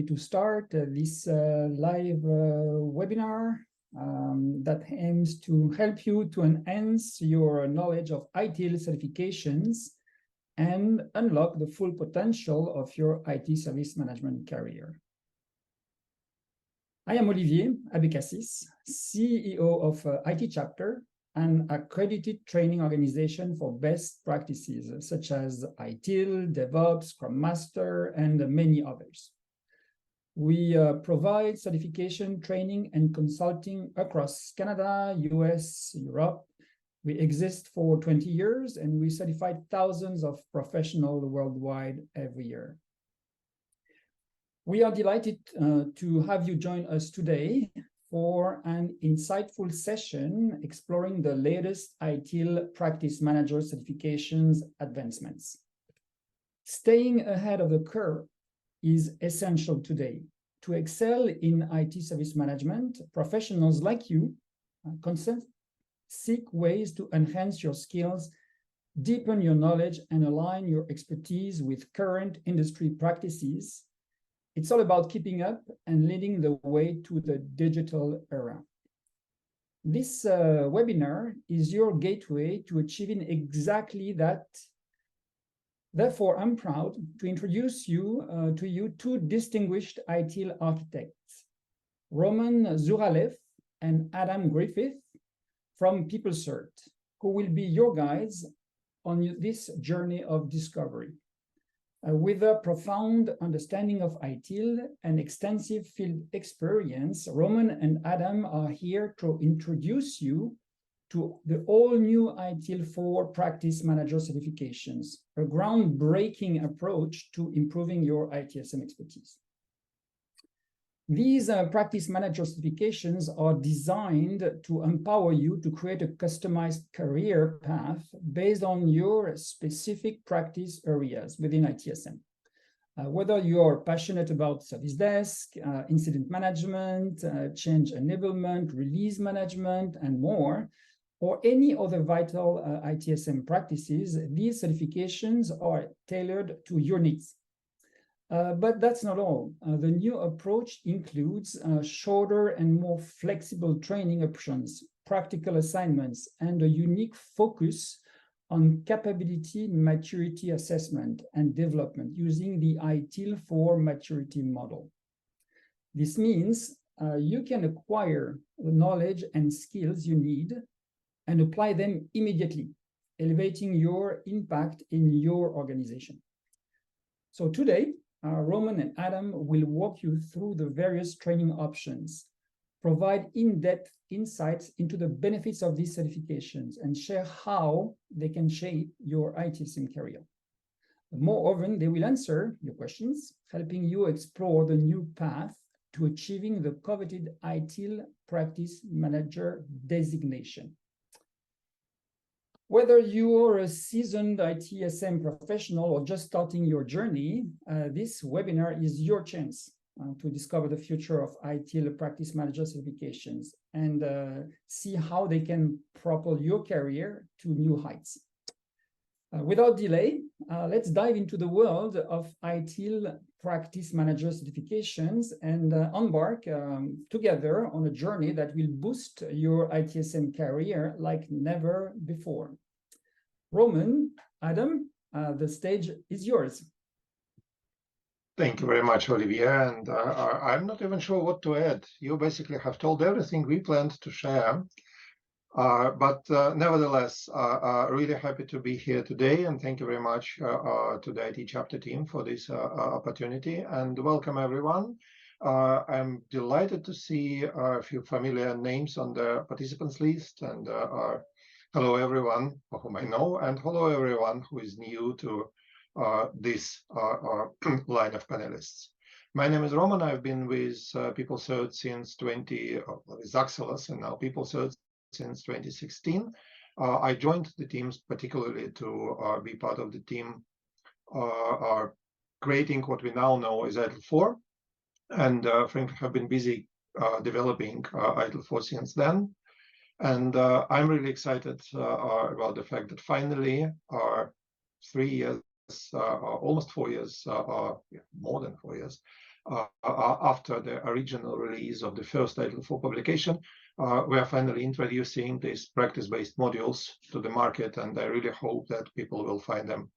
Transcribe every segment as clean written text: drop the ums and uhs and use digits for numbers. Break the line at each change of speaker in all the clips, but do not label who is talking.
to start this live webinar that aims to help you to enhance your knowledge of ITIL certifications and unlock the full potential of your IT service management career. I am Olivier Abekassis, CEO of IT Chapter, an accredited training organization for best practices such as ITIL, DevOps, Scrum Master, and many others. We provide certification training and consulting across Canada, US, Europe. We exist for 20 years and we certify thousands of professionals worldwide every year. We are delighted to have you join us today for an insightful session exploring the latest ITIL Practice Manager certifications advancements. Staying ahead of the curve is essential today. To excel in IT service management, professionals like you constantly seek ways to enhance your skills, deepen your knowledge, and align your expertise with current industry practices. It's all about keeping up and leading the way to the digital era. This webinar is your gateway to achieving exactly that. Therefore, I'm proud to introduce to you two distinguished ITIL architects, Roman Zhuravlev and Adam Griffith from Peoplecert, who will be your guides on this journey of discovery. With a profound understanding of ITIL and extensive field experience, Roman and Adam are here to introduce you to the all-new ITIL 4 Practice Manager certifications, a groundbreaking approach to improving your ITSM expertise. These Practice Manager certifications are designed to empower you to create a customized career path based on your specific practice areas within ITSM. Whether you're passionate about service desk, incident management, change enablement, release management, and more, or any other vital ITSM practices, these certifications are tailored to your needs. But that's not all. The new approach includes shorter and more flexible training options, practical assignments, and a unique focus on capability maturity assessment and development using the ITIL 4 maturity model. This means you can acquire the knowledge and skills you need and apply them immediately, elevating your impact in your organization. So today, Roman and Adam will walk you through the various training options, provide in-depth insights into the benefits of these certifications, and share how they can shape your ITSM career. Moreover, they will answer your questions, helping you explore the new path to achieving the coveted ITIL Practice Manager designation. Whether you're a seasoned ITSM professional or just starting your journey, this webinar is your chance to discover the future of ITIL Practice Manager certifications and see how they can propel your career to new heights. Without delay, let's dive into the world of ITIL Practice Manager certifications and embark together on a journey that will boost your ITSM career like never before. Roman, Adam, the stage is yours.
Thank you very much, Olivier. And I'm not even sure what to add. You basically have told everything we planned to share. But nevertheless, really happy to be here today, and thank you very much to the IT chapter team for this opportunity, and welcome everyone. I'm delighted to see a few familiar names on the participants list, and hello everyone whom I know, and hello everyone who is new to this line of panelists. My name is Roman. I've been with Peoplecert since with Axelos and now Peoplecert since 2016. I joined the teams particularly to be part of the team creating what we now know as ITIL 4, and frankly have been busy developing ITIL 4 since then. And I'm really excited about the fact that finally, 3 years, almost 4 years, more than 4 years, after the original release of the first ITIL for publication, we are finally introducing these practice-based modules to the market, and I really hope that people will find them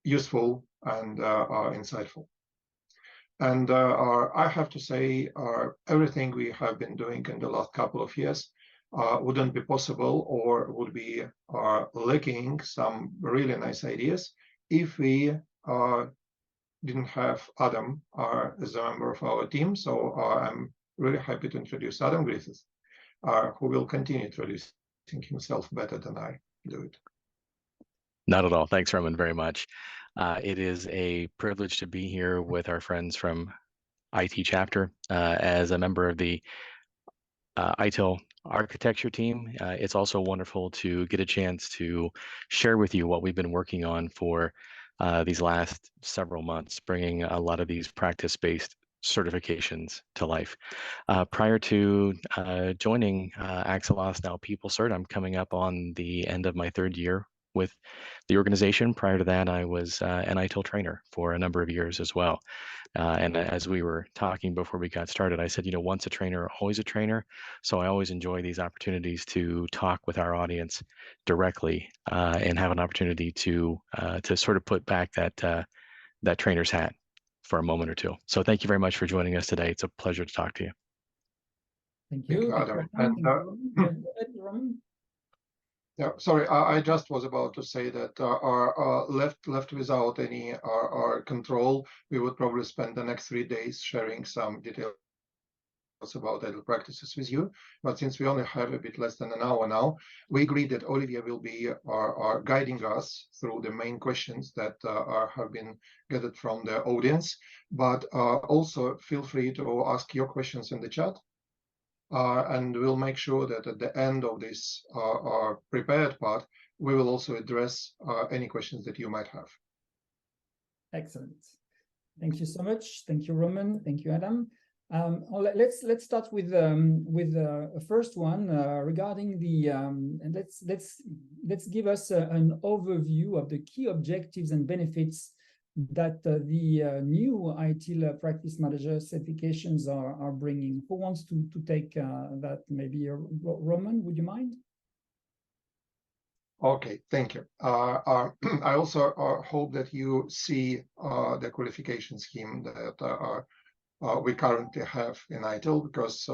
useful and insightful. And I have to say, everything we have been doing in the last couple of years wouldn't be possible, or would be lacking some really nice ideas if we didn't have Adam as a member of our team. So I'm really happy to introduce Adam Griffith, who will continue introducing himself better than I do it.
Not at all. Thanks, Roman, very much. It is a privilege to be here with our friends from IT chapter as a member of the ITIL architecture team. It's also wonderful to get a chance to share with you what we've been working on for these last several months, bringing a lot of these practice-based certifications to life. Prior to joining Axelos, now Peoplecert, I'm coming up on the end of my third year with the organization. Prior to that, I was an ITIL trainer for a number of years as well. And as we were talking before we got started, I said, you know, once a trainer, always a trainer. So I always enjoy these opportunities to talk with our audience directly and have an opportunity to sort of put back that trainer's hat for a moment or two. So thank you very much for joining us today. It's a pleasure to talk to you.
Thank you.
Thank you, Adam.
Roman.
Yeah, sorry, I just was about to say that left without any control, we would probably spend the next 3 days sharing some details about ITIL practices with you. But since we only have a bit less than an hour now, we agreed that Olivia will be guiding us through the main questions that have been gathered from the audience. But also feel free to ask your questions in the chat. And we'll make sure that at the end of this prepared part, we will also address any questions that you might have.
Excellent. Thank you so much. Thank you, Roman. Thank you, Adam. Let's start with a first one regarding the and let's give us an overview of the key objectives and benefits that the new ITIL Practice Manager certifications are bringing. Who wants to take that? Maybe Roman, would you mind?
Okay, thank you. I also hope that you see the qualification scheme that we currently have in ITIL, because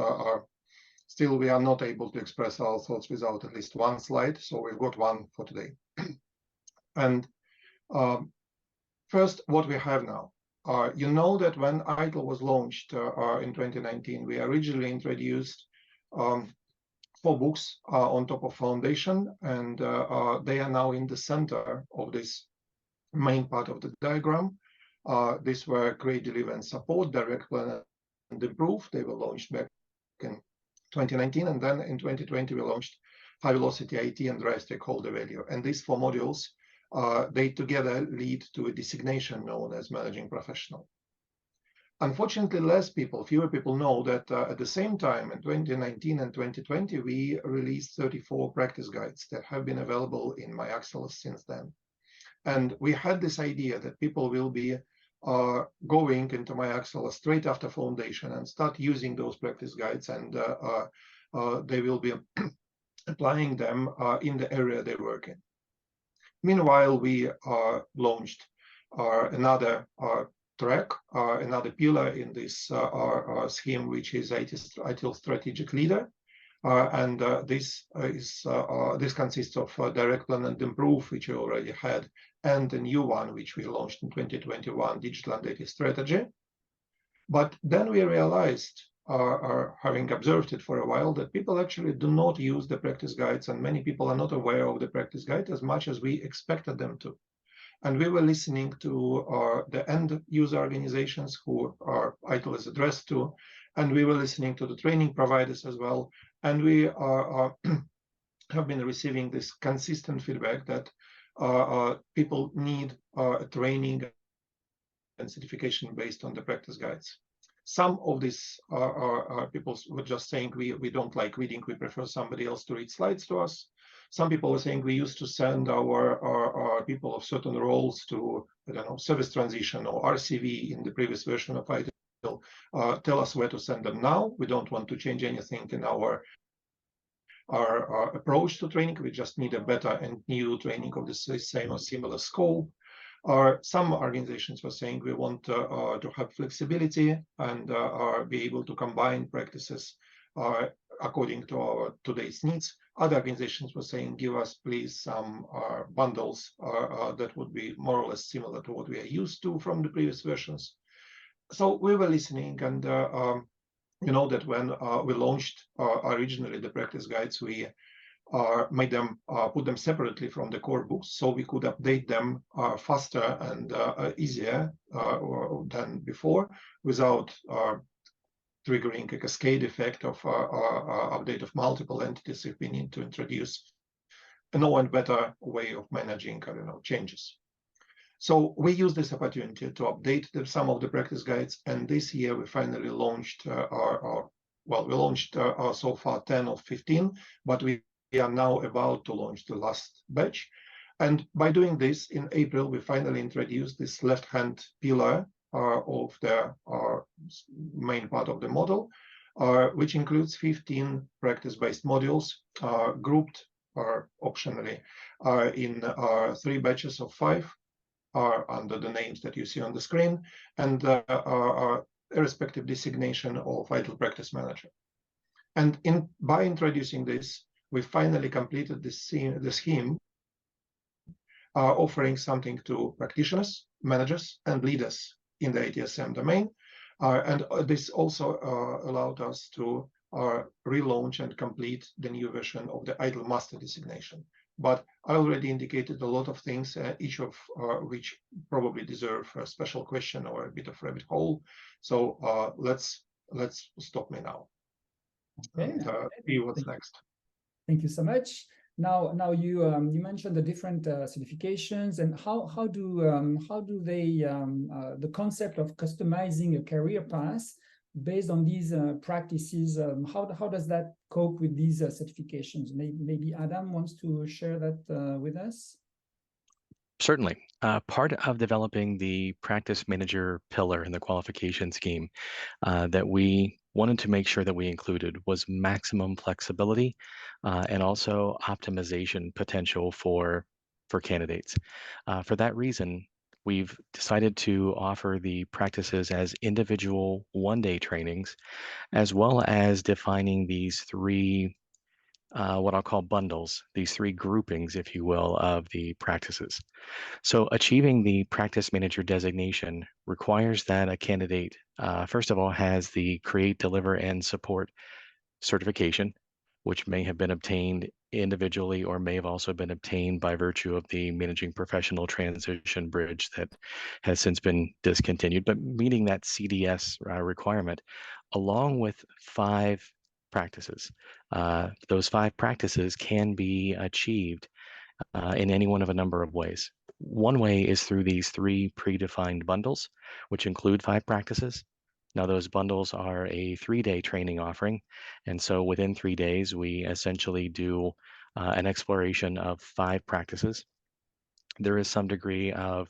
still we are not able to express our thoughts without at least one slide. So we've got one for today. And first, what we have now. You know that when ITIL was launched in 2019, we originally introduced 4 books on top of Foundation, and they are now in the center of this main part of the diagram. These were Create, Deliver, and Support, Direct, Plan, and Improve. They were launched back in 2019, and then in 2020 we launched High Velocity IT and Drive Stakeholder Value. And these 4 modules, they together lead to a designation known as Managing Professional. Unfortunately, fewer people know that at the same time in 2019 and 2020, we released 34 practice guides that have been available in my Axelos since then. And we had this idea that people will be going into my Axelos straight after Foundation and start using those practice guides, and they will be applying them in the area they work in. Meanwhile, we launched another track, another pillar in this scheme, which is ITIL Strategic Leader. And this consists of Direct, Plan, and Improve, which we already had, and a new one, which we launched in 2021, Digital and Data Strategy. But then we realized, having observed it for a while, that people actually do not use the practice guides, and many people are not aware of the practice guide as much as we expected them to. And we were listening to the end user organizations who ITIL is addressed to, and we were listening to the training providers as well. And we have been receiving this consistent feedback that people need training and certification based on the practice guides. Some of these people were just saying, we don't like reading, we prefer somebody else to read slides to us. Some people were saying we used to send our people of certain roles to, I don't know, service transition or RCV in the previous version of ITIL. Tell us where to send them now. We don't want to change anything in our approach to training. We just need a better and new training of the same or similar scope. Some organizations were saying we want to have flexibility and be able to combine practices according to our today's needs. Other organizations were saying, give us please some bundles that would be more or less similar to what we are used to from the previous versions. So we were listening, and you know that when we launched originally the practice guides, we made them put them separately from the core books, so we could update them faster and easier than before, without triggering a cascade effect of update of multiple entities if we need to introduce a new and better way of managing, I don't know, changes. So we use this opportunity to update some of the practice guides, and this year we finally launched we launched so far 10 or 15, but we are now about to launch the last batch. And by doing this, in April, we finally introduced this left-hand pillar of the main part of the model, which includes 15 practice-based modules grouped optionally in 3 batches of 5 under the names that you see on the screen, and a respective designation of ITIL Practice Manager. And by introducing this, we finally completed the scheme, offering something to practitioners, managers, and leaders in the ITSM domain. And this also allowed us to relaunch and complete the new version of the ITIL Master designation. But I already indicated a lot of things, each of which probably deserve a special question or a bit of rabbit hole. So let's stop me now. Okay. And see what's next.
Thank you so much. Now you you mentioned the different certifications, and how do they the concept of customizing a career path based on these practices, how does that cope with these certifications? Maybe Adam wants to share that with us.
Certainly. Part of developing the practice manager pillar in the qualification scheme that we wanted to make sure that we included was maximum flexibility and also optimization potential for candidates. For that reason, we've decided to offer the practices as individual one-day trainings, as well as defining these 3 what I'll call bundles, these 3 groupings, if you will, of the practices. So achieving the practice manager designation requires that a candidate, first of all, has the create, deliver, and support certification, which may have been obtained individually or may have also been obtained by virtue of the managing professional transition bridge that has since been discontinued, but meeting that CDS requirement, along with 5 practices. Those 5 practices can be achieved in any one of a number of ways. One way is through these 3 predefined bundles, which include 5 practices. Now, those bundles are a 3-day training offering. And so within 3 days, we essentially do an exploration of 5 practices. There is some degree of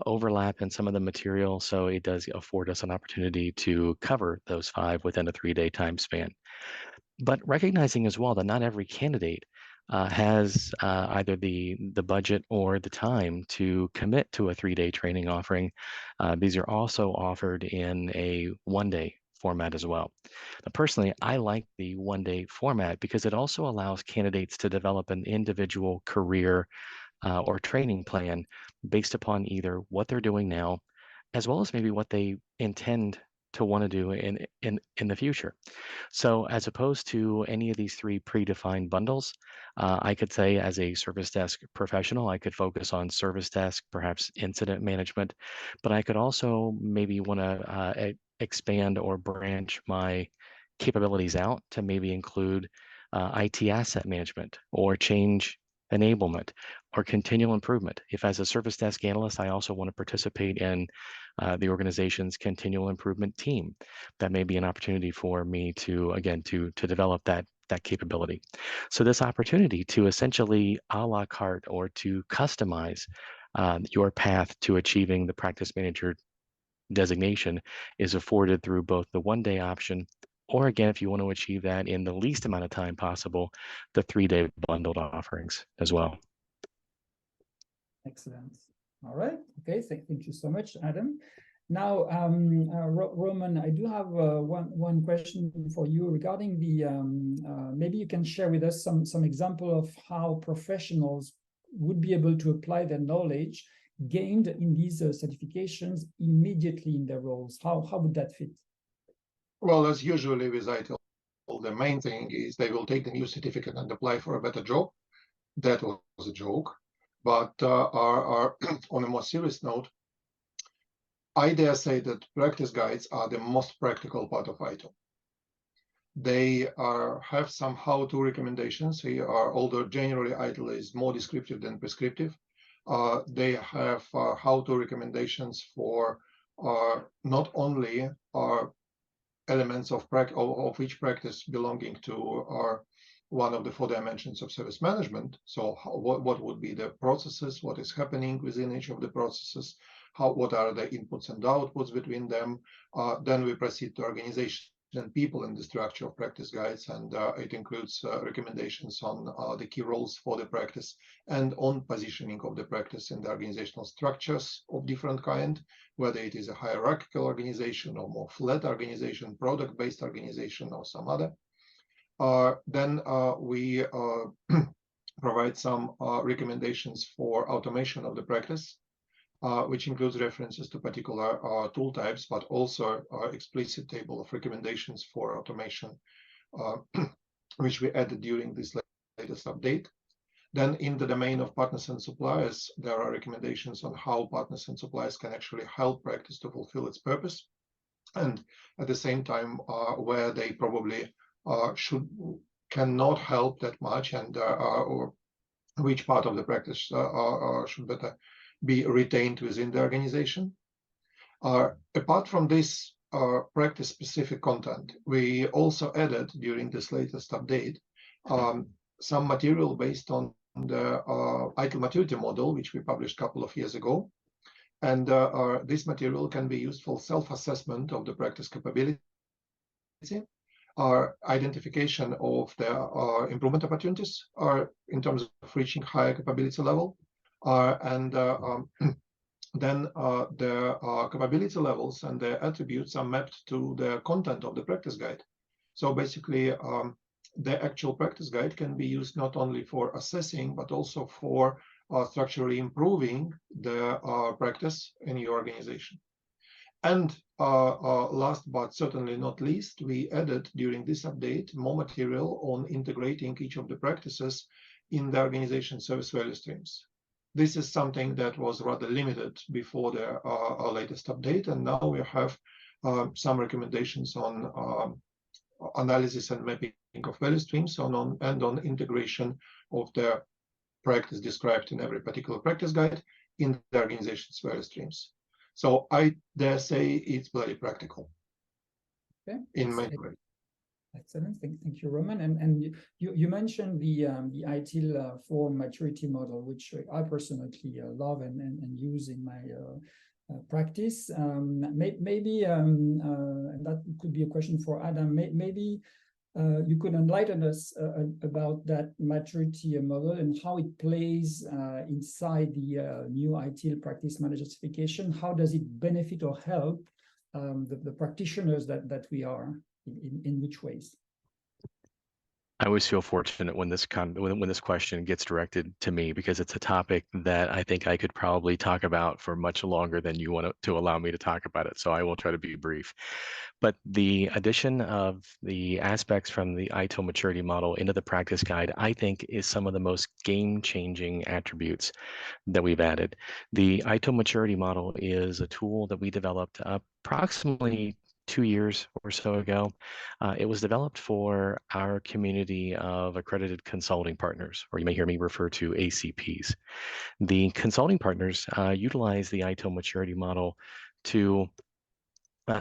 overlap in some of the material, so it does afford us an opportunity to cover those 5 within a 3-day time span. But recognizing as well that not every candidate has either the budget or the time to commit to a 3-day training offering. These are also offered in a 1-day format as well. Now, personally, I like the 1-day format because it also allows candidates to develop an individual career or training plan based upon either what they're doing now, as well as maybe what they intend to want to do in the future. So as opposed to any of these 3 predefined bundles, I could say as a service desk professional, I could focus on service desk, perhaps incident management, but I could also maybe want to expand or branch my capabilities out to maybe include IT asset management or change enablement or continual improvement. If as a service desk analyst, I also want to participate in the organization's continual improvement team, that may be an opportunity for me to, again, to develop that that capability. So this opportunity to essentially a la carte or to customize your path to achieving the practice manager designation is afforded through both the one-day option, or again, if you want to achieve that in the least amount of time possible, the 3-day bundled offerings as well.
Excellent. All right. Okay. Thank you so much, Adam. Now, Roman, I do have one question for you regarding the. Maybe you can share with us some example of how professionals would be able to apply their knowledge gained in these certifications immediately in their roles. How would that fit?
Well, as usually with ITIL, the main thing is they will take the new certificate and apply for a better job. That was a joke. But on a more serious note, I dare say that practice guides are the most practical part of ITIL. They have some how-to recommendations. Although generally ITIL is more descriptive than prescriptive, they have how-to recommendations for not only elements of each practice belonging to one of the 4 dimensions of service management. So what would be the processes, what is happening within each of the processes, what are the inputs and outputs between them. Then we proceed to organization and people in the structure of practice guides, and it includes recommendations on the key roles for the practice and on positioning of the practice in the organizational structures of different kind, whether it is a hierarchical organization or more flat organization, product-based organization, or some other. Then we provide some recommendations for automation of the practice, which includes references to particular tool types, but also explicit table of recommendations for automation, which we added during this latest update. Then in the domain of partners and suppliers, there are recommendations on how partners and suppliers can actually help practice to fulfill its purpose. And at the same time, where they probably cannot help that much, and or which part of the practice should better be retained within the organization. Apart from this practice-specific content, we also added during this latest update some material based on the ITIL maturity model, which we published a couple of years ago. And this material can be used for self-assessment of the practice capability, identification of the improvement opportunities in terms of reaching higher capability level, and then the capability levels and their attributes are mapped to the content of the practice guide. So basically, the actual practice guide can be used not only for assessing, but also for structurally improving the practice in your organization. And last but certainly not least, we added during this update more material on integrating each of the practices in the organization service value streams. This is something that was rather limited before the latest update, and now we have some recommendations on analysis and mapping of value streams and on integration of the practice described in every particular practice guide in the organization's value streams. So I dare say it's very practical.
Okay.
In many ways.
Excellent. Thank you, Roman. And you mentioned the ITIL 4 maturity model, which I personally love and use in my practice. Maybe and that could be a question for Adam. Maybe you could enlighten us about that maturity model and how it plays inside the new ITIL Practice Manager certification. How does it benefit or help the practitioners that we are? In which ways?
I always feel fortunate when this question gets directed to me, because it's a topic that I think I could probably talk about for much longer than you want to allow me to talk about it. So I will try to be brief. But the addition of the aspects from the ITIL maturity model into the practice guide, I think, is some of the most game-changing attributes that we've added. The ITIL maturity model is a tool that we developed approximately 2 years or so ago. It was developed for our community of accredited consulting partners, or you may hear me refer to ACPs. The consulting partners utilize the ITIL maturity model to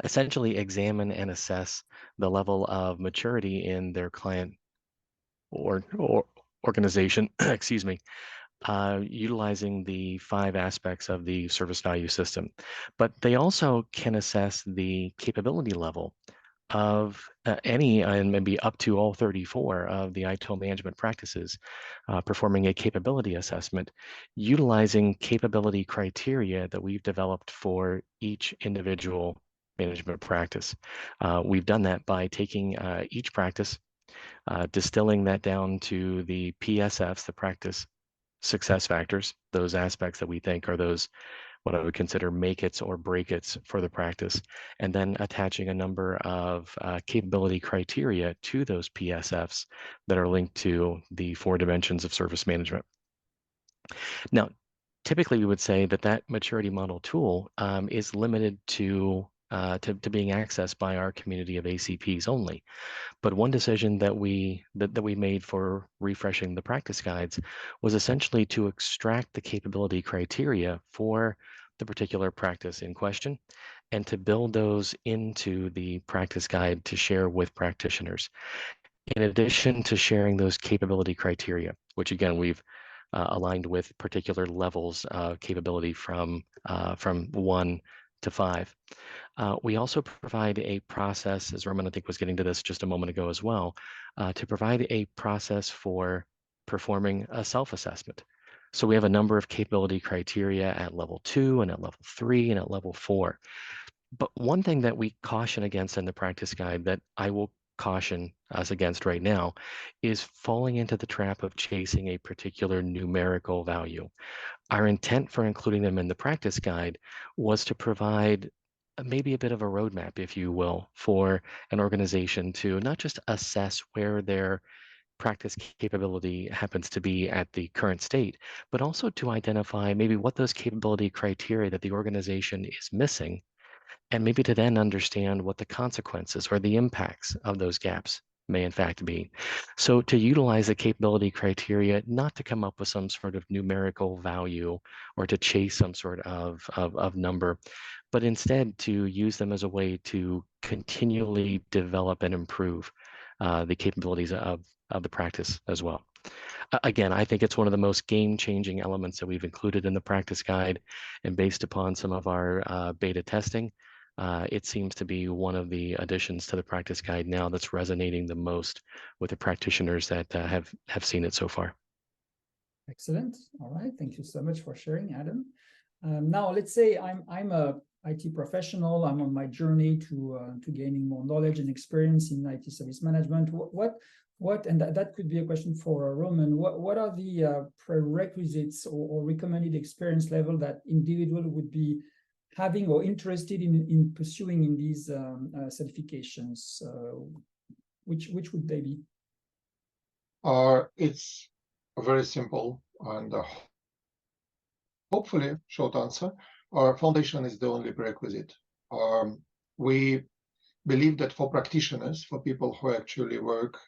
essentially examine and assess the level of maturity in their client organization, excuse me, utilizing the 5 aspects of the service value system. But they also can assess the capability level of any, and maybe up to all 34 of the ITIL management practices, performing a capability assessment, utilizing capability criteria that we've developed for each individual management practice. We've done that by taking each practice, distilling that down to the PSFs, the practice success factors, those aspects that we think are those what I would consider make-its or break-its for the practice, and then attaching a number of capability criteria to those PSFs that are linked to the 4 dimensions of service management. Now, typically we would say that that maturity model tool is limited to being accessed by our community of ACPs only. But one decision that we made for refreshing the practice guides was essentially to extract the capability criteria for the particular practice in question and to build those into the practice guide to share with practitioners. In addition to sharing those capability criteria, which again we've aligned with particular levels of capability from 1 to 5. We also provide a process, as Roman I think was getting to this just a moment ago as well, to provide a process for performing a self-assessment. So we have a number of capability criteria at level 2 and at level 3 and at level 4. But one thing that we caution against in the practice guide that I will caution us against right now is falling into the trap of chasing a particular numerical value. Our intent for including them in the practice guide was to provide maybe a bit of a roadmap, if you will, for an organization to not just assess where their practice capability happens to be at the current state, but also to identify maybe what those capability criteria that the organization is missing, and maybe to then understand what the consequences or the impacts of those gaps may in fact be. So to utilize the capability criteria, not to come up with some sort of numerical value or to chase some sort of number, but instead to use them as a way to continually develop and improve the capabilities of the practice as well. Again, I think it's one of the most game-changing elements that we've included in the practice guide, and based upon some of our beta testing, it seems to be one of the additions to the practice guide now that's resonating the most with the practitioners that have seen it so far.
Excellent. All right. Thank you so much for sharing, Adam. Now, let's say I'm a IT professional. I'm on my journey to gaining more knowledge and experience in IT service management. What and that could be a question for Roman. What are the prerequisites or recommended experience level that individual would be having or interested in pursuing in these certifications? Which would they be?
It's very simple and hopefully short answer. Our foundation is the only prerequisite. We believe that for practitioners, for people who actually work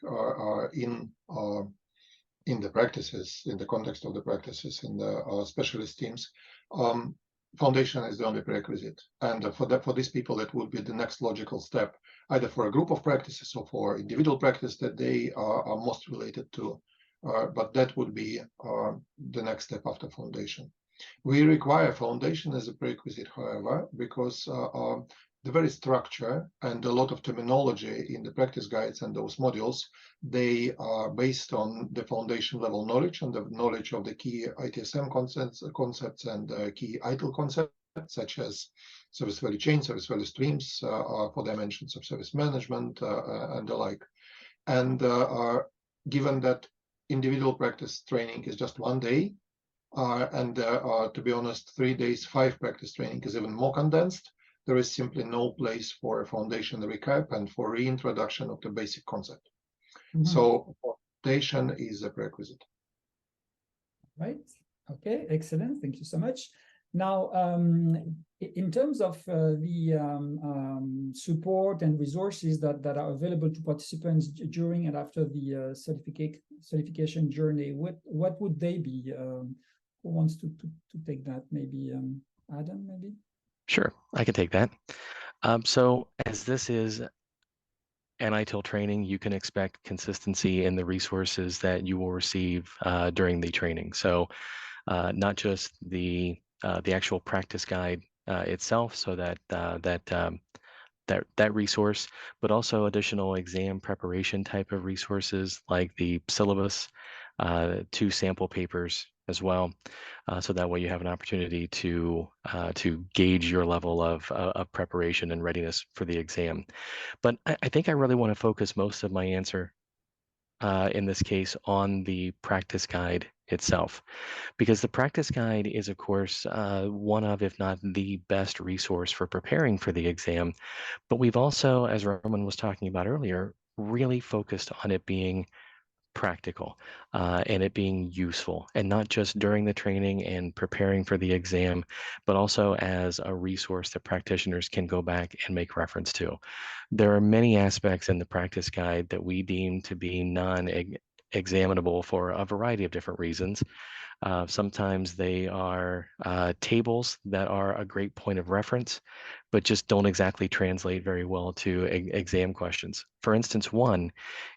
in the practices, in the context of the practices, in the specialist teams, foundation is the only prerequisite. And for these people, that would be the next logical step, either for a group of practices or for individual practice that they are most related to. But that would be the next step after foundation. We require foundation as a prerequisite, however, because the very structure and a lot of terminology in the practice guides and those modules, they are based on the foundation level knowledge and the knowledge of the key ITSM concepts and key ITIL concepts, such as service value chain, service value streams, for dimensions of service management, and the like. And given that individual practice training is just 1 day, and to be honest, 3 days, 5 practice training is even more condensed, there is simply no place for a foundation recap and for reintroduction of the basic concept. So foundation is a prerequisite.
Right. Okay. Excellent. Thank you so much. Now, in terms of the support and resources that are available to participants during and after the certification journey, what would they be? Who wants to take that? Maybe Adam, maybe?
Sure, I can take that. So as this is an ITIL training, you can expect consistency in the resources that you will receive during the training. So not just the actual practice guide itself, so that resource, but also additional exam preparation type of resources like the syllabus, 2 sample papers as well, so that way you have an opportunity to gauge your level of preparation and readiness for the exam. But I think I really want to focus most of my answer in this case on the practice guide itself, because the practice guide is, of course, one of, if not the best resource for preparing for the exam. But we've also, as Roman was talking about earlier, really focused on it being practical and it being useful, and not just during the training and preparing for the exam, but also as a resource that practitioners can go back and make reference to. There are many aspects in the practice guide that we deem to be non-examinable for a variety of different reasons. Sometimes they are tables that are a great point of reference, but just don't exactly translate very well to exam questions. For instance, one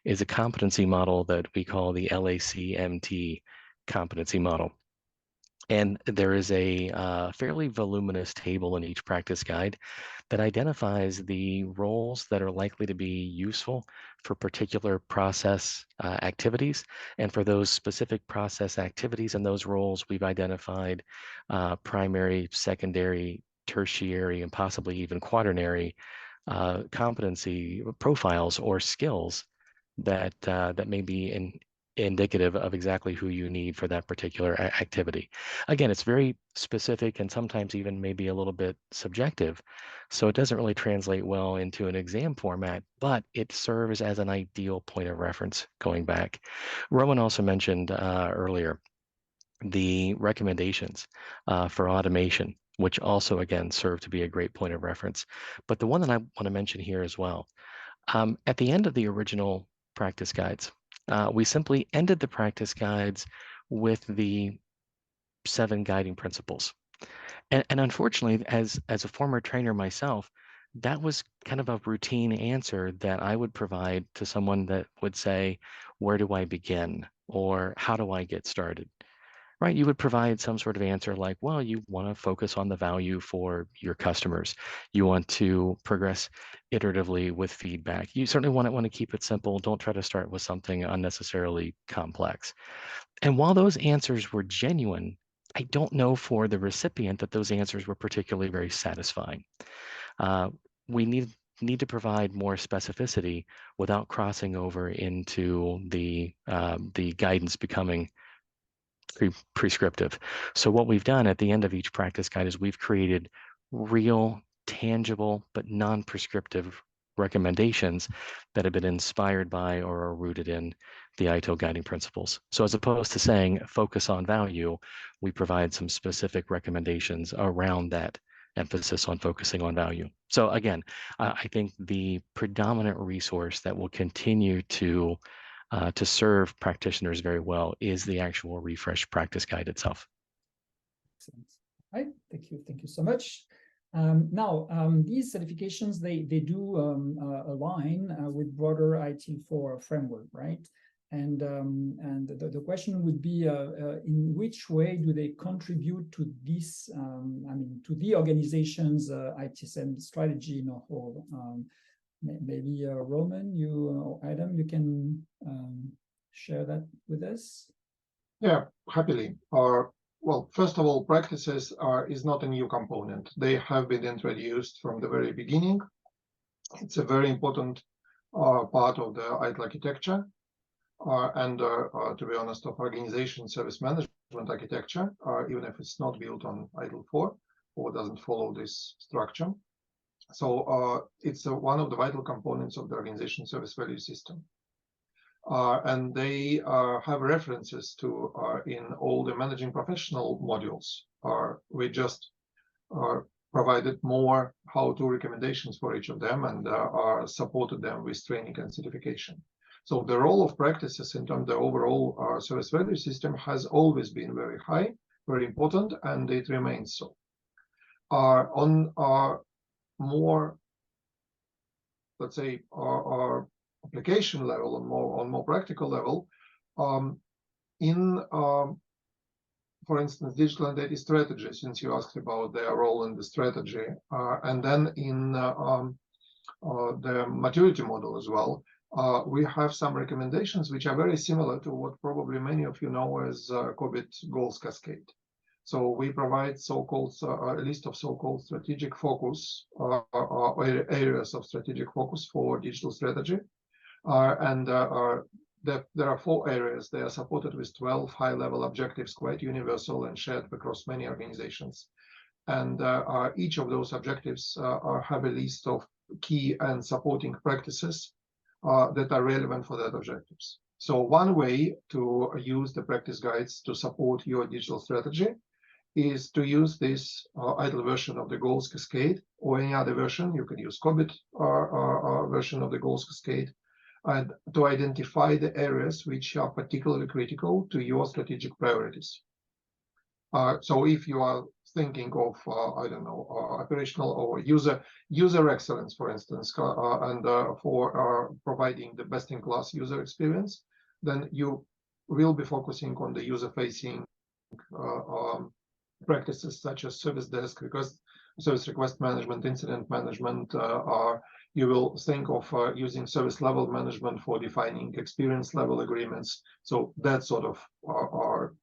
is a competency model that we call the LACMT competency model. And there is a fairly voluminous table in each practice guide that identifies the roles that are likely to be useful for particular process activities. And for those specific process activities and those roles, we've identified primary, secondary, tertiary, and possibly even quaternary competency profiles or skills that may be indicative of exactly who you need for that particular activity. Again, it's very specific and sometimes even maybe a little bit subjective. So it doesn't really translate well into an exam format, but it serves as an ideal point of reference going back. Roman also mentioned earlier the recommendations for automation, which also, again, serve to be a great point of reference. But the one that I want to mention here as well, at the end of the original practice guides, we simply ended the practice guides with the 7 guiding principles. And unfortunately, as a former trainer myself, that was kind of a routine answer that I would provide to someone that would say, where do I begin? Or how do I get started? Right? You would provide some sort of answer like, well, you want to focus on the value for your customers. You want to progress iteratively with feedback. You certainly want to keep it simple. Don't try to start with something unnecessarily complex. And while those answers were genuine, I don't know for the recipient that those answers were particularly very satisfying. We need to provide more specificity without crossing over into the guidance becoming prescriptive. So what we've done at the end of each practice guide is we've created real, tangible, but non-prescriptive recommendations that have been inspired by or are rooted in the ITIL guiding principles. So as opposed to saying focus on value, we provide some specific recommendations around that emphasis on focusing on value. So again, I think the predominant resource that will continue to serve practitioners very well is the actual refresh practice guide itself.
Excellent. Right, thank you so much. Now, these certifications, they do align with broader ITIL-4 framework, right? And the question would be, in which way do they contribute to this, to the organization's ITSM strategy in a whole? Maybe Roman, you or Adam, you can share that with us.
Yeah, happily. Well, first of all, practices is not a new component. They have been introduced from the very beginning. It's a very important part of the ITIL architecture, and to be honest, of organization service management architecture, even if it's not built on ITIL-4 or doesn't follow this structure. So it's one of the vital components of the organization service value system. And they have references to in all the managing professional modules. We just provided more how-to recommendations for each of them and supported them with training and certification. So the role of practices in terms of the overall service value system has always been very high, very important, and it remains so. On more let's say, our application level, on more practical level, for instance, digital and data strategy, since you asked about their role in the strategy, and then in the maturity model as well, we have some recommendations which are very similar to what probably many of you know as COBIT goals cascade. So we provide so-called a list of so-called strategic focus areas of strategic focus for digital strategy, there are 4 areas. They are supported with 12 high-level objectives, quite universal and shared across many organizations. And each of those objectives have a list of key and supporting practices that are relevant for that objectives. So one way to use the practice guides to support your digital strategy is to use this ITIL version of the goals cascade, or any other version. You can use COBIT version of the goals cascade, and to identify the areas which are particularly critical to your strategic priorities. So if you are thinking of, I don't know, operational or user excellence, for instance, and for providing the best-in-class user experience, then you will be focusing on the user-facing practices such as service desk service request management, incident management. You will think of using service level management for defining experience level agreements. So that sort of are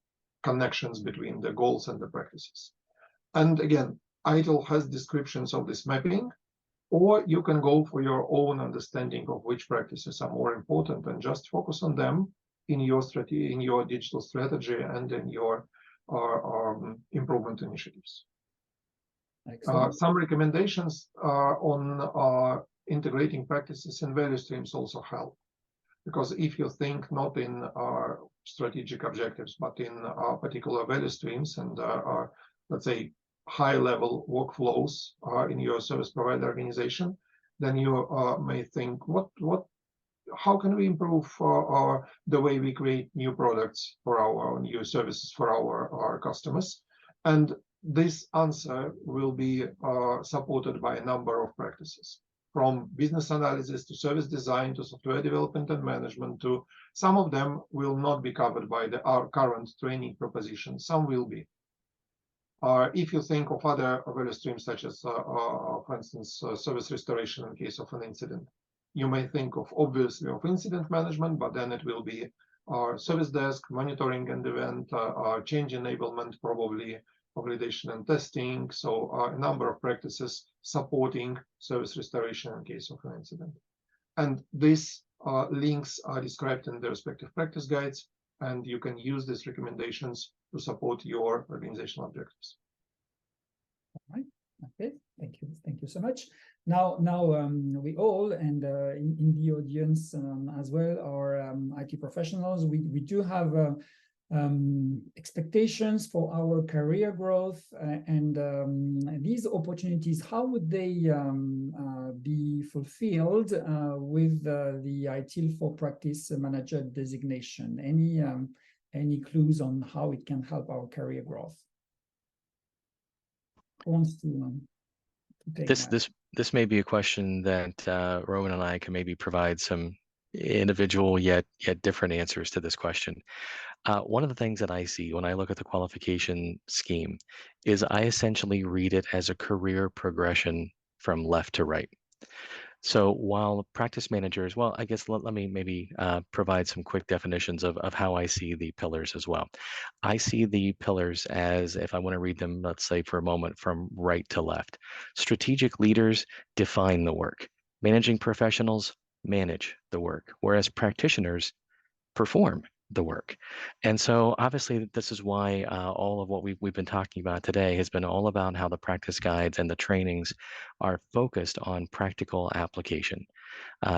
connections between the goals and the practices. And again, ITIL has descriptions of this mapping, or you can go for your own understanding of which practices are more important and just focus on them in your strategy, in your digital strategy, and in your improvement initiatives. Some recommendations on integrating practices and value streams also help, because if you think not in strategic objectives, but in particular value streams and let's say high-level workflows in your service provider organization, then you may think, how can we improve the way we create new products for our new services for our customers? And this answer will be supported by a number of practices, from business analysis to service design to software development and management. To some of them will not be covered by our current training proposition. Some will be. If you think of other value streams, such as, for instance, service restoration in case of an incident, you may think of obviously of incident management, but then it will be service desk, monitoring and event, change enablement, probably validation and testing. So a number of practices supporting service restoration in case of an incident. And these links are described in the respective practice guides, and you can use these recommendations to support your organizational objectives.
All right. Okay. Thank you so much. Now, we all, and in the audience as well, are IT professionals. We do have expectations for our career growth, and these opportunities. How would they be fulfilled with the ITIL for Practice Manager designation? Any clues on how it can help our career growth? Who wants to take that?
This may be a question that Roman and I can maybe provide some individual yet different answers to this question. One of the things that I see when I look at the qualification scheme is I essentially read it as a career progression from left to right. So while practice managers, well, I guess let me maybe provide some quick definitions of how I see the pillars as well. I see the pillars as, if I want to read them, let's say for a moment, from right to left. Strategic leaders define the work. Managing professionals manage the work, whereas practitioners perform the work. And so obviously this is why all of what we've been talking about today has been all about how the practice guides and the trainings are focused on practical application,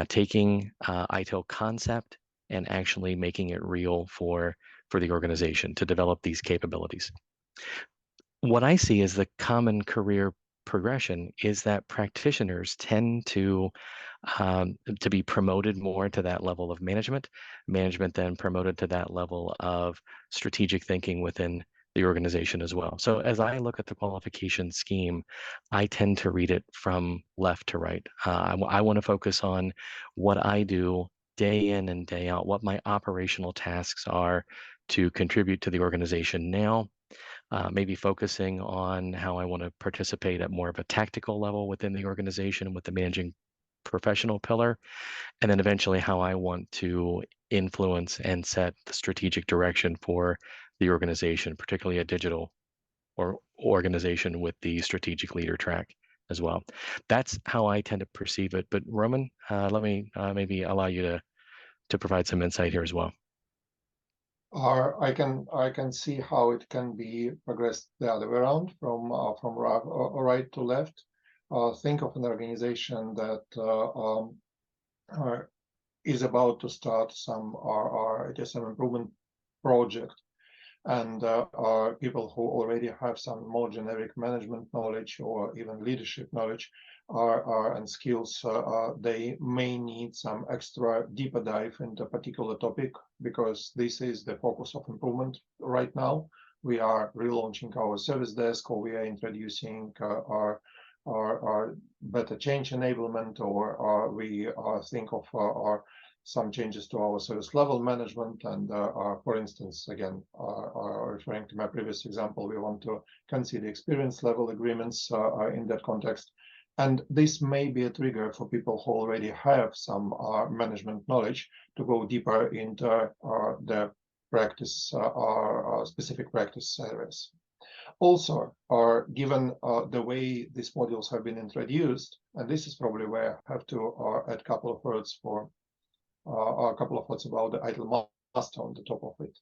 taking ITIL concept and actually making it real for the organization to develop these capabilities. What I see as the common career progression is that practitioners tend to be promoted more to that level of management then promoted to that level of strategic thinking within the organization as well. So as I look at the qualification scheme, I tend to read it from left to right. I want to focus on what I do day in and day out, what my operational tasks are to contribute to the organization now, maybe focusing on how I want to participate at more of a tactical level within the organization with the managing professional pillar, and then eventually how I want to influence and set the strategic direction for the organization, particularly a digital or organization with the strategic leader track as well. That's how I tend to perceive it. But Roman, let me maybe allow you to provide some insight here as well.
I can see how it can be progressed the other way around, from right to left. Think of an organization that is about to start some improvement project, and people who already have some more generic management knowledge or even leadership knowledge and skills, they may need some extra deeper dive into a particular topic, because this is the focus of improvement right now. We are relaunching our service desk, or we are introducing our better change enablement, or we think of some changes to our service level management. And for instance, again, referring to my previous example, we want to consider experience level agreements in that context. And this may be a trigger for people who already have some management knowledge to go deeper into the practice, specific practice areas. Also, given the way these modules have been introduced, and this is probably where I have to add a couple of words about the ITIL Master on the top of it.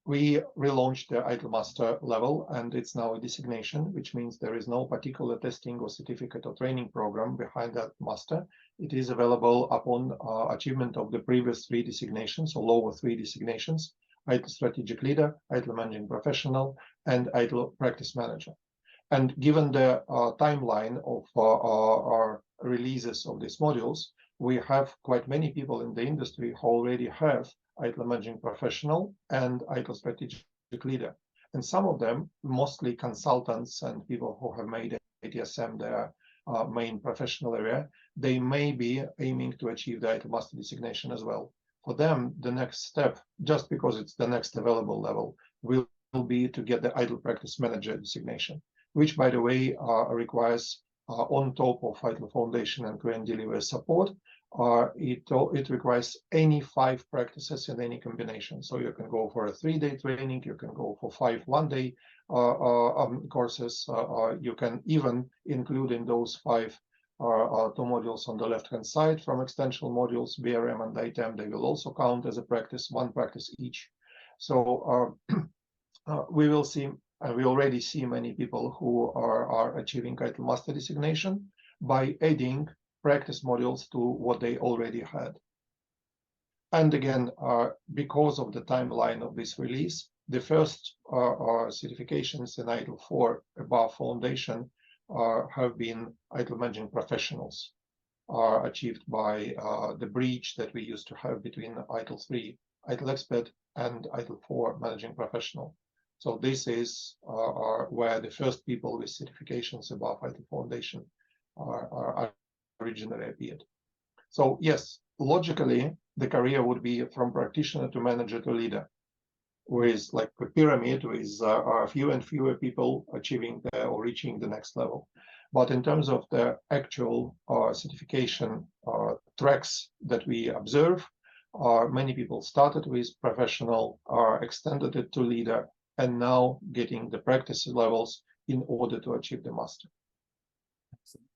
We relaunched the ITIL Master level, and it's now a designation, which means there is no particular testing or certificate or training program behind that master. It is available upon achievement of the previous 3 designations, or lower 3 designations: ITIL Strategic Leader, ITIL Managing Professional, and ITIL Practice Manager. And given the timeline of our releases of these modules, we have quite many people in the industry who already have ITIL Managing Professional and ITIL Strategic Leader. And some of them, mostly consultants and people who have made ITSM their main professional area, they may be aiming to achieve the ITIL Master designation as well. For them, the next step, just because it's the next available level, will be to get the ITIL Practice Manager designation, which, by the way, requires, on top of ITIL Foundation and Career and Delivery support, it requires any 5 practices in any combination. So you can go for a 3-day training, you can go for 5 one-day courses, you can even include in those 5 2 modules on the left-hand side from extensional modules, BRM and ITEM. They will also count as a practice, 1 practice each. So we will see, and we already see many people who are achieving ITIL Master designation by adding practice modules to what they already had. And again, because of the timeline of this release, the first certifications in ITIL 4 above foundation have been ITIL Managing Professionals, achieved by the bridge that we used to have between ITIL 3, ITIL Expert, and ITIL 4 Managing Professional. So this is where the first people with certifications above ITIL Foundation are originally appeared. So yes, logically, the career would be from practitioner to manager to leader, with like a pyramid, with fewer and fewer people achieving or reaching the next level. But in terms of the actual certification tracks that we observe, many people started with professional, extended it to leader, and now getting the practice levels in order to achieve the master.
Excellent.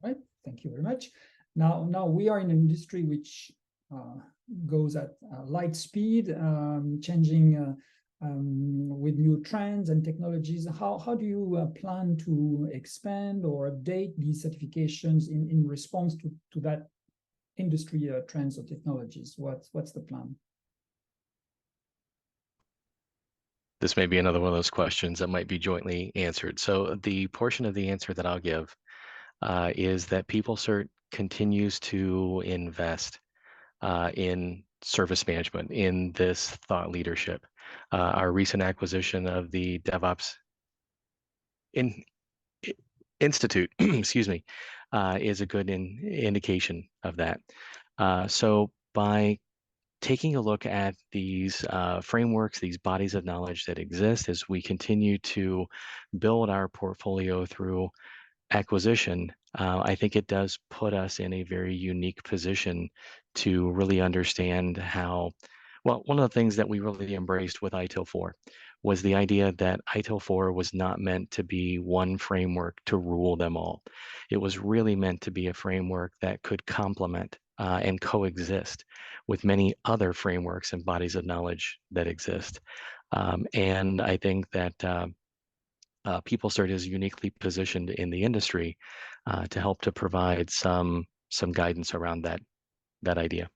Right. Thank you very much. Now we are in an industry which goes at light speed, changing with new trends and technologies. How do you plan to expand or update these certifications in response to that industry trends or technologies? What's the plan?
This may be another one of those questions that might be jointly answered. So the portion of the answer that I'll give is that Peoplecert continues to invest in service management, in this thought leadership. Our recent acquisition of the DevOps Institute, excuse me, is a good indication of that. So by taking a look at these frameworks, these bodies of knowledge that exist as we continue to build our portfolio through acquisition, I think it does put us in a very unique position to really understand how, well, one of the things that we really embraced with ITIL 4 was the idea that ITIL 4 was not meant to be one framework to rule them all. It was really meant to be a framework that could complement and coexist with many other frameworks and bodies of knowledge that exist. And I think that Peoplecert is uniquely positioned in the industry to help to provide some guidance around that idea.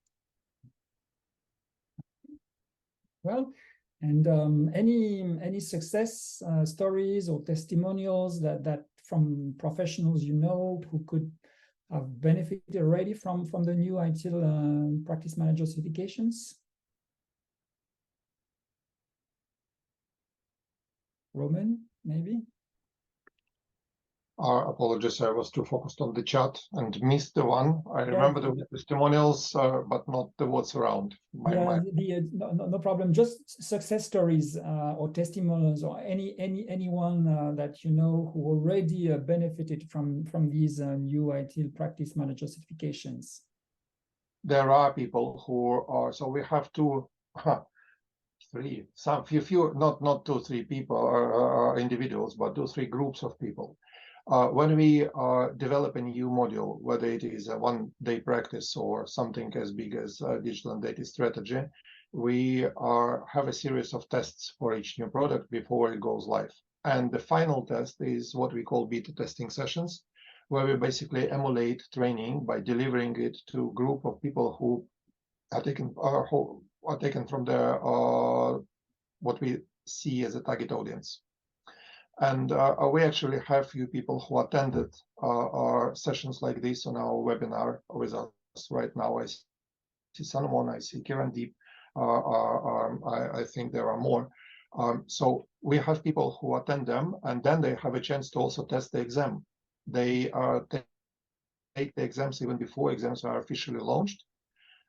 Well, and any success stories or testimonials that from professionals you know who could have benefited already from the new ITIL Practice Manager certifications? Roman, maybe?
Apologies, I was too focused on the chat and missed the one. I remember the testimonials, but not the words around.
No problem. Just success stories or testimonials, or anyone that you know who already benefited from these new ITIL Practice Manager certifications.
There are people who are. So we have few, not 2-3 people or individuals, but 2-3 groups of people. When we develop a new module, whether it is a one-day practice or something as big as digital and data strategy, we have a series of tests for each new product before it goes live. And the final test is what we call beta testing sessions, where we basically emulate training by delivering it to a group of people who are taken from the what we see as a target audience. And we actually have few people who attended our sessions like this on our webinar with us right now. I see Salomon, I see Kirandeep, I think there are more. So we have people who attend them, and then they have a chance to also test the exam. They take the exams even before exams are officially launched.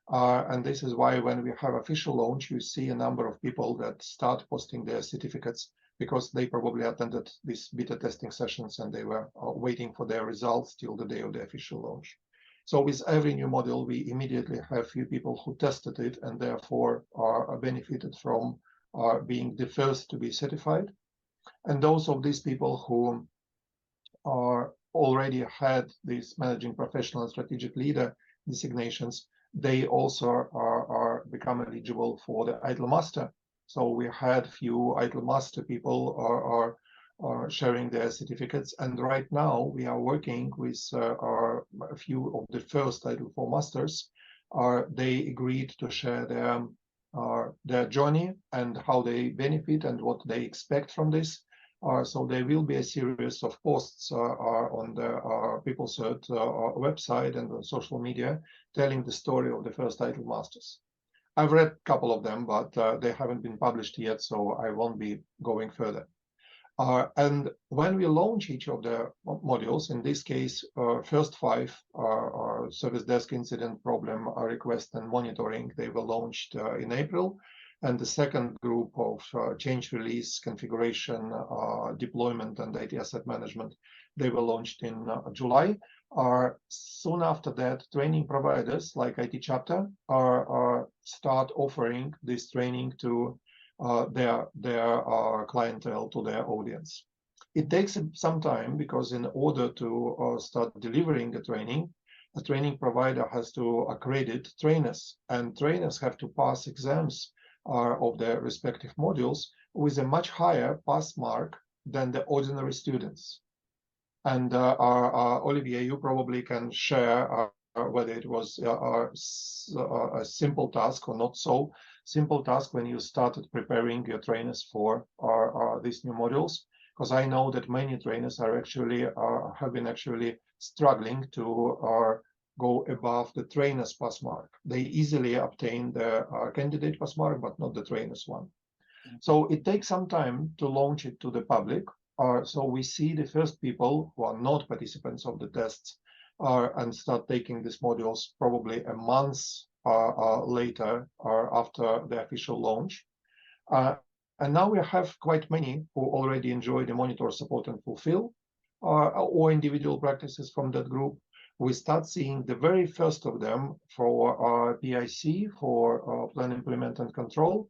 And this is why when we have official launch, you see a number of people that start posting their certificates because they probably attended these beta testing sessions and they were waiting for their results till the day of the official launch. So with every new module, we immediately have few people who tested it and therefore are benefited from being the first to be certified. And those of these people who are already had these managing professional and strategic leader designations, they also are become eligible for the ITIL Master. So we had few ITIL Master people are sharing their certificates, and right now we are working with a few of the first ITIL 4 Masters. They agreed to share their journey and how they benefit and what they expect from this. So there will be a series of posts on the Peoplecert website and on social media telling the story of the first ITIL Masters. I've read a couple of them, but they haven't been published yet, so I won't be going further. And when we launch each of the modules, in this case, first 5 are service desk incident, problem, request, and monitoring. They were launched in April. And the second group of change release, configuration, deployment, and IT asset management, they were launched in July. Soon after that, training providers like IT Chapter start offering this training to their clientele, to their audience. It takes some time because in order to start delivering the training provider has to accredit trainers, and trainers have to pass exams of their respective modules with a much higher pass mark than the ordinary students. And Olivier, you probably can share whether it was a simple task or not so simple task when you started preparing your trainers for these new modules, because I know that many trainers are actually have been actually struggling to go above the trainer's pass mark. They easily obtain the candidate pass mark, but not the trainer's one. So it takes some time to launch it to the public. So we see the first people who are not participants of the tests and start taking these modules probably a month later or after the official launch. And now we have quite many who already enjoy the monitor, support, and fulfill, or individual practices from that group. We start seeing the very first of them for PIC, for Plan, Implement, and Control.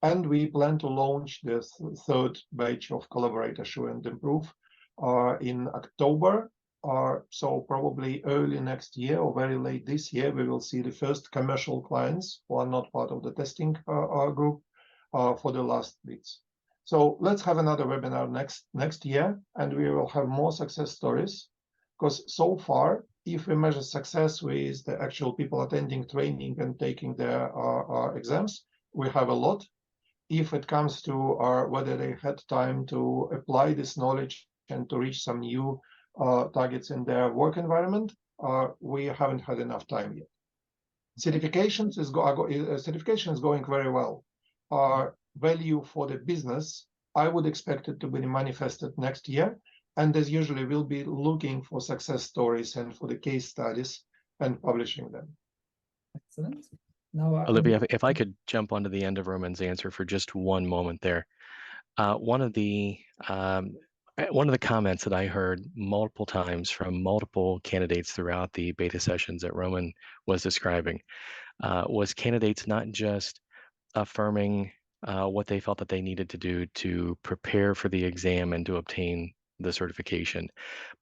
And we plan to launch the third batch of Collaborate, Assure, and Improve in October. So probably early next year or very late this year, we will see the first commercial clients who are not part of the testing group for the last bits. So let's have another webinar next year, and we will have more success stories. Because so far, if we measure success with the actual people attending training and taking their exams, we have a lot. If it comes to whether they had time to apply this knowledge and to reach some new targets in their work environment, we haven't had enough time yet. Certification is going very well. Value for the business, I would expect it to be manifested next year. And as usually, we'll be looking for success stories and for the case studies and publishing them.
Excellent. Now,
Olivia, if I could jump onto the end of Roman's answer for just one moment there. One of the comments that I heard multiple times from multiple candidates throughout the beta sessions that Roman was describing was candidates not just affirming what they felt that they needed to do to prepare for the exam and to obtain the certification.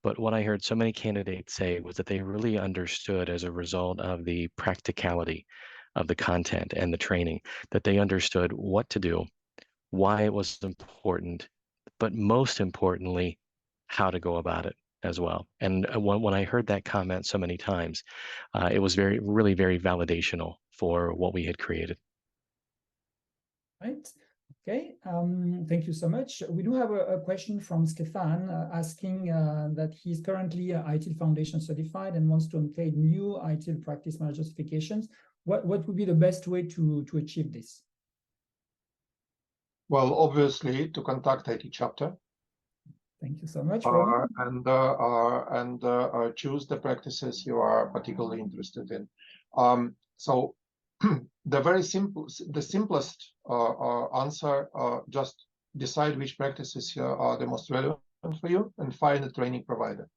But what I heard so many candidates say was that they really understood, as a result of the practicality of the content and the training, that they understood what to do, why it was important, but most importantly, how to go about it as well. And when I heard that comment so many times, it was really very validational for what we had created.
Right. Okay. Thank you so much. We do have a question from Stefan asking that he's currently ITIL Foundation certified and wants to obtain new ITIL Practice Manager certifications. What would be the best way to achieve this?
Well, obviously, to contact IT chapter.
Thank you so much.
And choose the practices you are particularly interested in. So the simplest answer, just decide which practices are the most relevant for you and find a training provider.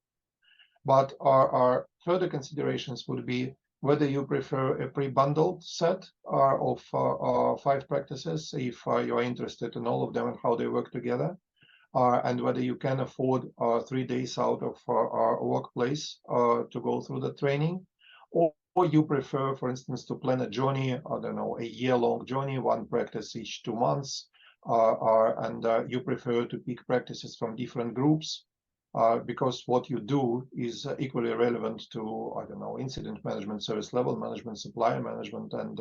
But our further considerations would be whether you prefer a pre-bundled set of 5 practices, if you are interested in all of them and how they work together, and whether you can afford 3 days out of our workplace to go through the training, or you prefer, for instance, to plan a journey, I don't know, a year-long journey, 1 practice each 2 months, and you prefer to pick practices from different groups, because what you do is equally relevant to, I don't know, incident management, service level management, supplier management, and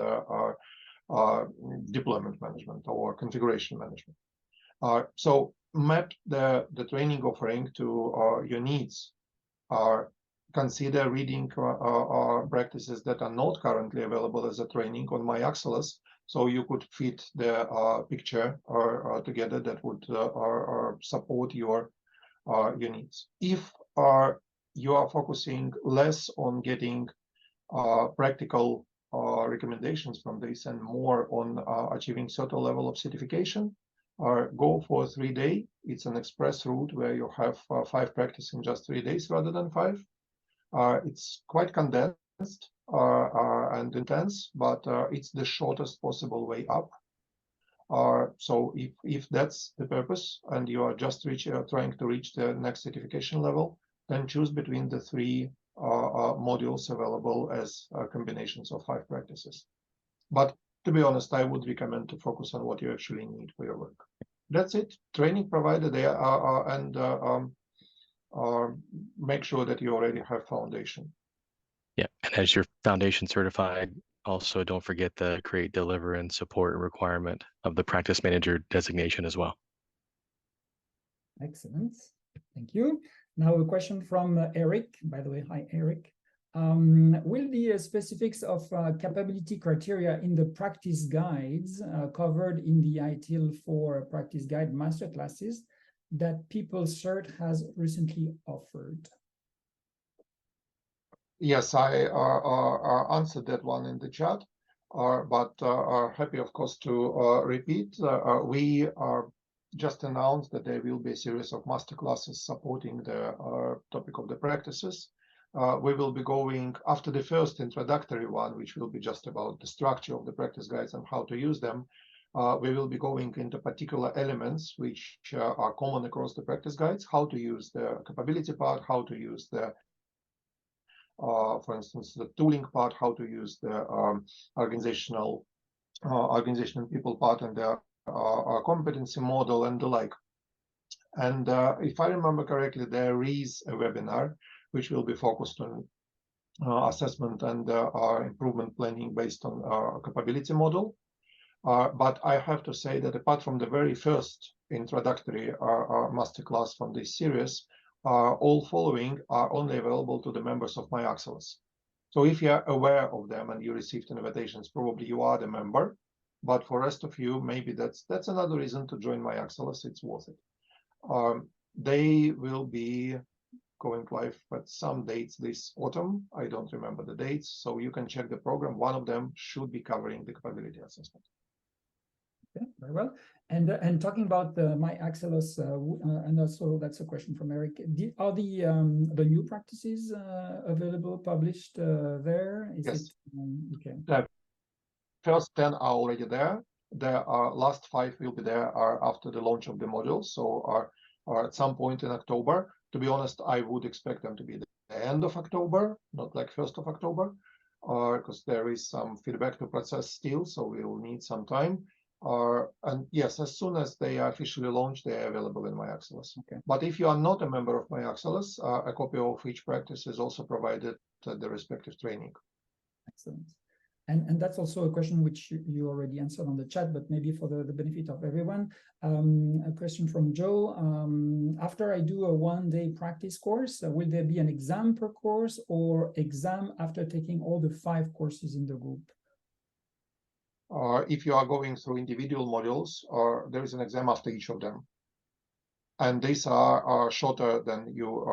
deployment management or configuration management. So map the training offering to your needs. Consider reading practices that are not currently available as a training on MyAxelis, so you could fit the picture together that would support your needs. If you are focusing less on getting practical recommendations from this and more on achieving certain level of certification, go for a 3-day. It's an express route where you have 5 practices in just 3 days rather than 5. It's quite condensed and intense, but it's the shortest possible way up. So if that's the purpose and you are just trying to reach the next certification level, then choose between the 3 modules available as combinations of 5 practices. But to be honest, I would recommend to focus on what you actually need for your work. That's it. Training provider there, and make sure that you already have foundation.
Yeah, and as your foundation certified, also don't forget the create, deliver, and support requirement of the practice manager designation as well.
Excellent. Thank you. Now a question from Eric. By the way, hi, Eric. Will the specifics of capability criteria in the practice guides covered in the ITIL for practice guide masterclasses that Peoplecert has recently offered?
Yes, I answered that one in the chat, but are happy, of course, to repeat. We are just announced that there will be a series of masterclasses supporting the topic of the practices. We will be going after the first introductory one, which will be just about the structure of the practice guides and how to use them. We will be going into particular elements which are common across the practice guides, how to use the capability part, how to use the for instance, the tooling part, how to use the organizational people part, and the competency model and the like. And if I remember correctly, there is a webinar which will be focused on assessment and improvement planning based on capability model. But I have to say that apart from the very first introductory masterclass from this series, all following are only available to the members of MyAxelos. So if you are aware of them and you received invitations, probably you are the member. But for rest of you, maybe that's another reason to join MyAxelos. It's worth it. They will be going live at some dates this autumn. I don't remember the dates, so you can check the program. One of them should be covering the capability assessment.
Okay, very well. And talking about the MyAxelos, and also that's a question from Eric. Are the new practices available, published there? Is
yes.
It okay?
The first 10 are already there. The last 5 will be there after the launch of the modules. So are at some point in October. To be honest, I would expect them to be the end of October, not like 1st of October, because there is some feedback to process still, so we will need some time. And yes, as soon as they are officially launched, they are available in MyAxelos.
Okay.
But if you are not a member of MyAxelos, a copy of each practice is also provided at the respective training.
Excellent. And that's also a question which you already answered on the chat, but maybe for the benefit of everyone. A question from Joe. After I do a one-day practice course, will there be an exam per course or exam after taking all the 5 courses in the group?
If you are going through individual modules, there is an exam after each of them. And these are shorter than you're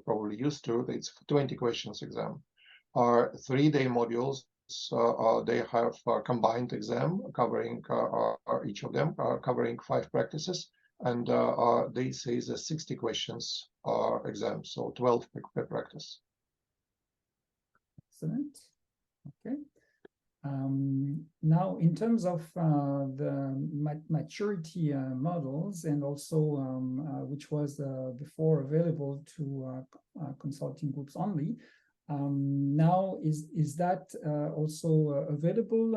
probably used to. It's 20 questions exam. 3-day modules, they have a combined exam covering each of them, covering 5 practices. And this is a 60 questions exam, so 12 per practice.
Excellent. Okay. Now, in terms of the maturity models, and also which was before available to consulting groups only, now is that also available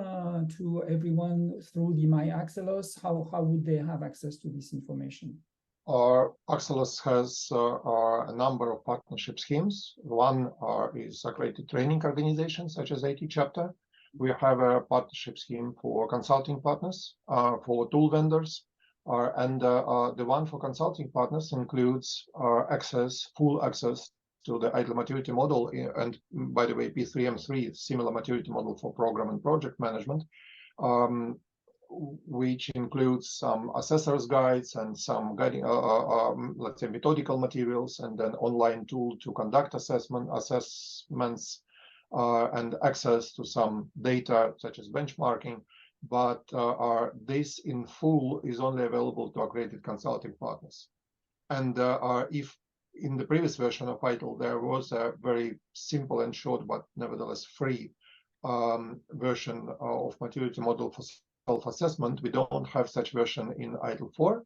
to everyone through the MyAxelos? How would they have access to this information?
Axelos has a number of partnership schemes. One is accredited training organizations such as IT Chapter. We have a partnership scheme for consulting partners, for tool vendors, and the one for consulting partners includes full access to the ITIL maturity model, and by the way, P3M3, similar maturity model for program and project management, which includes some assessors guides and some guiding, let's say, methodical materials, and an online tool to conduct assessments, and access to some data such as benchmarking. But this in full is only available to accredited consulting partners. And if in the previous version of ITIL, there was a very simple and short, but nevertheless free version of maturity model for self-assessment, we don't have such version in ITIL 4.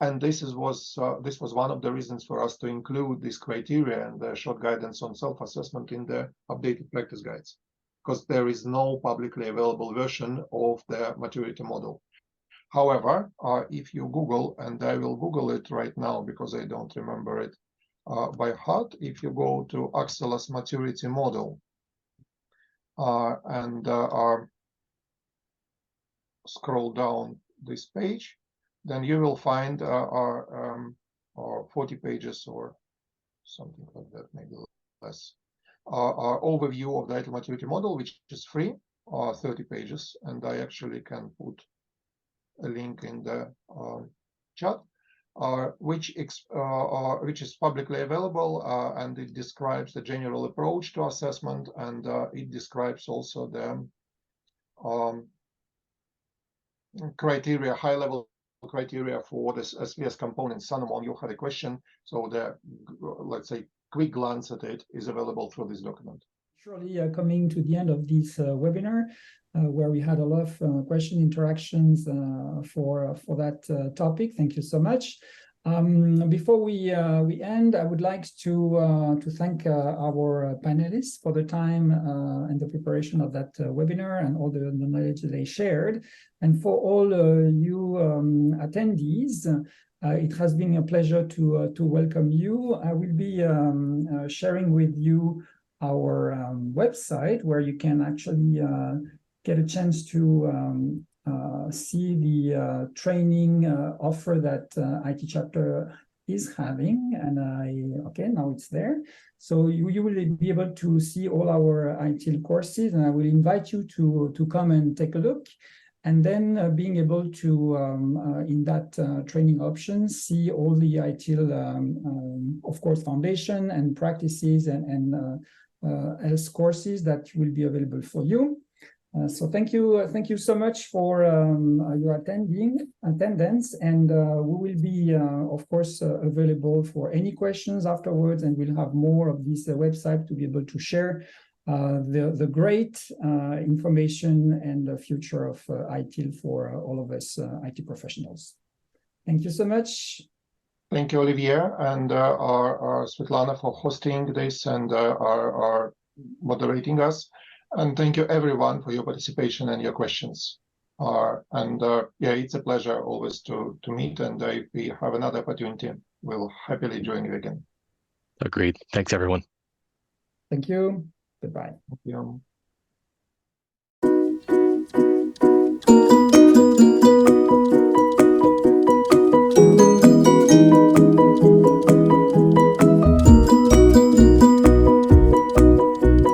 And this was one of the reasons for us to include this criteria and the short guidance on self-assessment in the updated practice guides, because there is no publicly available version of the maturity model. However, if you Google, and I will Google it right now because I don't remember it by heart, if you go to Axelos maturity model and scroll down this page, then you will find 40 pages or something like that, maybe less. our overview of the ITIL maturity model, which is free, 30 pages, and I actually can put a link in the chat, which is publicly available, and it describes the general approach to assessment, and it describes also the criteria, high-level criteria for this SPS component. Some among you had a question, so the, let's say, quick glance at it is available through this document.
Surely coming to the end of this webinar, where we had a lot of question interactions for that topic. Thank you so much. Before we end, I would like to thank our panelists for the time and the preparation of that webinar and all the knowledge they shared. And for all you attendees, it has been a pleasure to welcome you. I will be sharing with you our website, where you can actually get a chance to see the training offer that IT chapter is having. And okay, now it's there. So you will be able to see all our ITIL courses, and I will invite you to come and take a look. And then being able to, in that training option, see all the ITIL, of course, foundation and practices and else courses that will be available for you. So thank you so much for your attendance, and we will be, of course, available for any questions afterwards, and we'll have more of this website to be able to share the great information and the future of ITIL for all of us IT professionals. Thank you so much.
Thank you, Olivier, and our Svetlana for hosting this and our moderating us. And thank you, everyone, for your participation and your questions. Yeah, it's a pleasure always to meet, and if we have another opportunity, we'll happily join you again.
Agreed. Thanks, everyone.
Thank you. Goodbye.
Thank you.